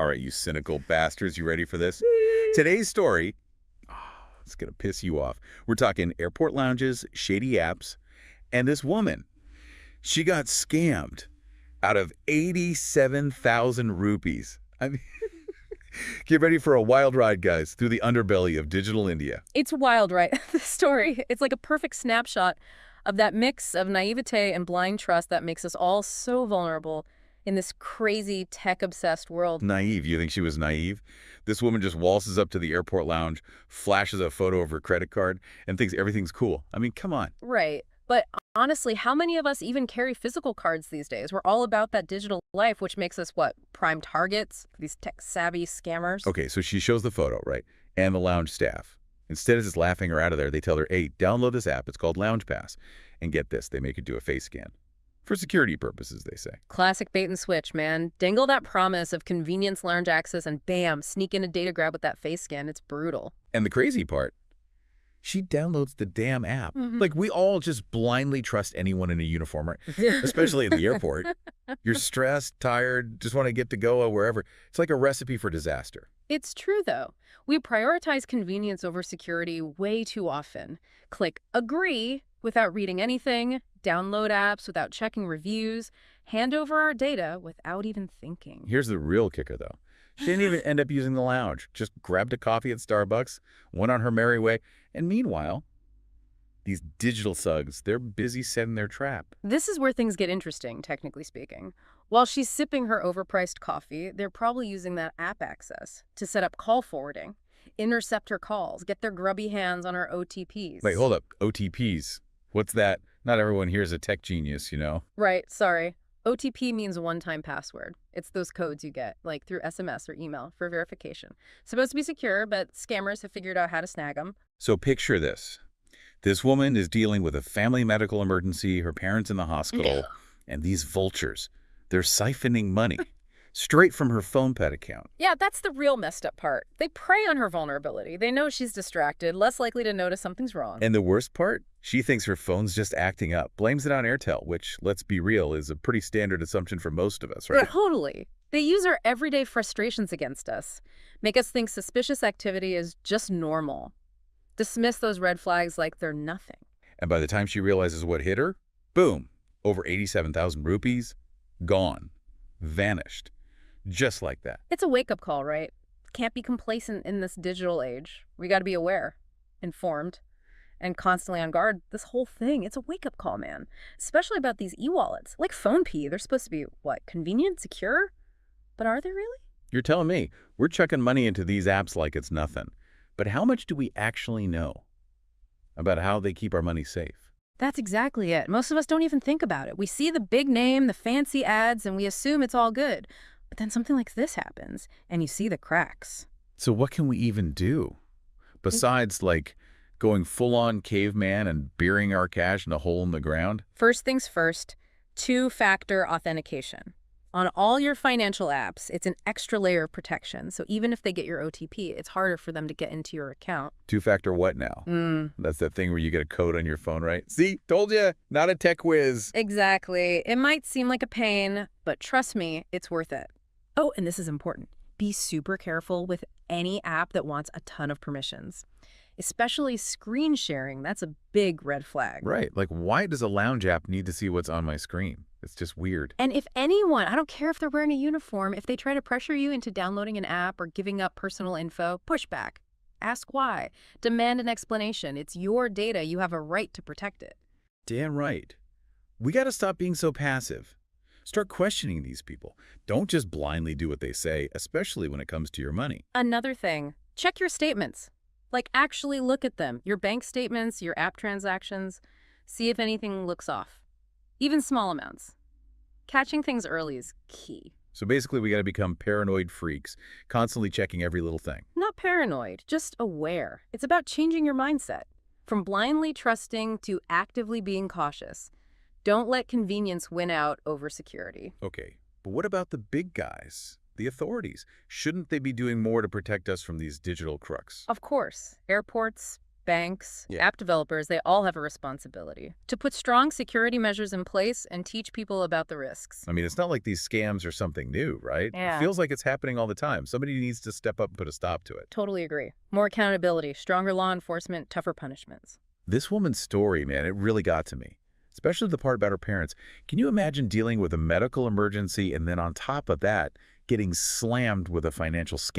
All right, you cynical bastards, you ready for this? Today's story, it's going to piss you off. We're talking airport lounges, shady apps, and this woman. She got scammed out of 87,000 rupees. I mean, get ready for a wild ride, guys, through the underbelly of digital India. It's wild, right? The story. It's like a perfect snapshot of that mix of naivete and blind trust that makes us all so vulnerable in this crazy tech-obsessed world. Naive. You think she was naive? This woman just waltzes up to the airport lounge, flashes a photo of her credit card, and thinks everything's cool. I mean, come on. Right. But honestly, how many of us even carry physical cards these days? We're all about that digital life, which makes us, what, prime targets for these tech-savvy scammers? Okay, so she shows the photo, right? And the lounge staff. Instead of just laughing her out of there, they tell her, hey, download this app. It's called Lounge Pass. And get this, they make her do a face scan. For security purposes, they say. Classic bait and switch, man. Dangle that promise of convenience lounge access and bam, sneak in a data grab with that face scan. It's brutal. And the crazy part, she downloads the damn app. Like, we all just blindly trust anyone in a uniform, right? Especially in the airport. You're stressed, tired, just want to get to go wherever. It's like a recipe for disaster. It's true, though. We prioritize convenience over security way too often. Click agree without reading anything, download apps without checking reviews, hand over our data without even thinking. Here's the real kicker, though. She didn't even end up using the lounge. Just grabbed a coffee at Starbucks, went on her merry way, and meanwhile, these digital thugs, they're busy setting their trap. This is where things get interesting, technically speaking. While she's sipping her overpriced coffee, they're probably using that app access to set up call forwarding, intercept her calls, get their grubby hands on her OTPs. Wait, hold up. OTPs. What's that? Not everyone here is a tech genius, you know? Right, sorry. OTP means one-time password. It's those codes you get, like through SMS or email, for verification. Supposed to be secure, but scammers have figured out how to snag them. So picture this. This woman is dealing with a family medical emergency, her parents in the hospital, and these vultures, they're siphoning money straight from her phone pet account. Yeah, that's the real messed up part. They prey on her vulnerability. They know she's distracted, less likely to notice something's wrong. And the worst part? She thinks her phone's just acting up, blames it on Airtel, which, let's be real, is a pretty standard assumption for most of us, right? Totally. They use our everyday frustrations against us, make us think suspicious activity is just normal, dismiss those red flags like they're nothing. And by the time she realizes what hit her, boom, over 87,000 rupees, gone, vanished. Just like that. It's a wake-up call, right? Can't be complacent in this digital age. We got to be aware, informed, and constantly on guard. This whole thing, it's a wake-up call, man. Especially about these e-wallets. Like PhonePe, they're supposed to be, what, convenient, secure? But are they really? You're telling me we're chucking money into these apps like it's nothing. But how much do we actually know about how they keep our money safe? That's exactly it. Most of us don't even think about it. We see the big name, the fancy ads, and we assume it's all good. But then something like this happens, and you see the cracks. So what can we even do? Besides, like, going full-on caveman and burying our cash in a hole in the ground? First things first, two-factor authentication. On all your financial apps, it's an extra layer of protection. So even if they get your OTP, it's harder for them to get into your account. Two-factor what now? That's that thing where you get a code on your phone, right? See? Told you. Not a tech whiz. Exactly. It might seem like a pain, but trust me, it's worth it. Oh, and this is important. Be super careful with any app that wants a ton of permissions. Especially screen sharing, that's a big red flag. Right. Like, why does a lounge app need to see what's on my screen? It's just weird. And if anyone, I don't care if they're wearing a uniform, if they try to pressure you into downloading an app or giving up personal info, push back. Ask why. Demand an explanation. It's your data. You have a right to protect it. Damn right. We got to stop being so passive. Start questioning these people. Don't just blindly do what they say, especially when it comes to your money. Another thing, check your statements. Like, actually look at them. Your bank statements, your app transactions. See if anything looks off. Even small amounts. Catching things early is key. So basically, we got to become paranoid freaks, constantly checking every little thing. Not paranoid, just aware. It's about changing your mindset. From blindly trusting to actively being cautious. Don't let convenience win out over security. Okay, but what about the big guys? The authorities? Shouldn't they be doing more to protect us from these digital crooks? Of course, airports, banks, Yeah. app developers, they all have a responsibility to put strong security measures in place and teach people about the risks. I mean, it's not like these scams are something new, right? It Yeah. feels like it's happening all the time. Somebody needs to step up and put a stop to it. Totally agree. More accountability, stronger law enforcement, tougher punishments. This woman's story, man, it really got to me, especially the part about her parents. Can you imagine dealing with a medical emergency and then on top of that, getting slammed with a financial scam?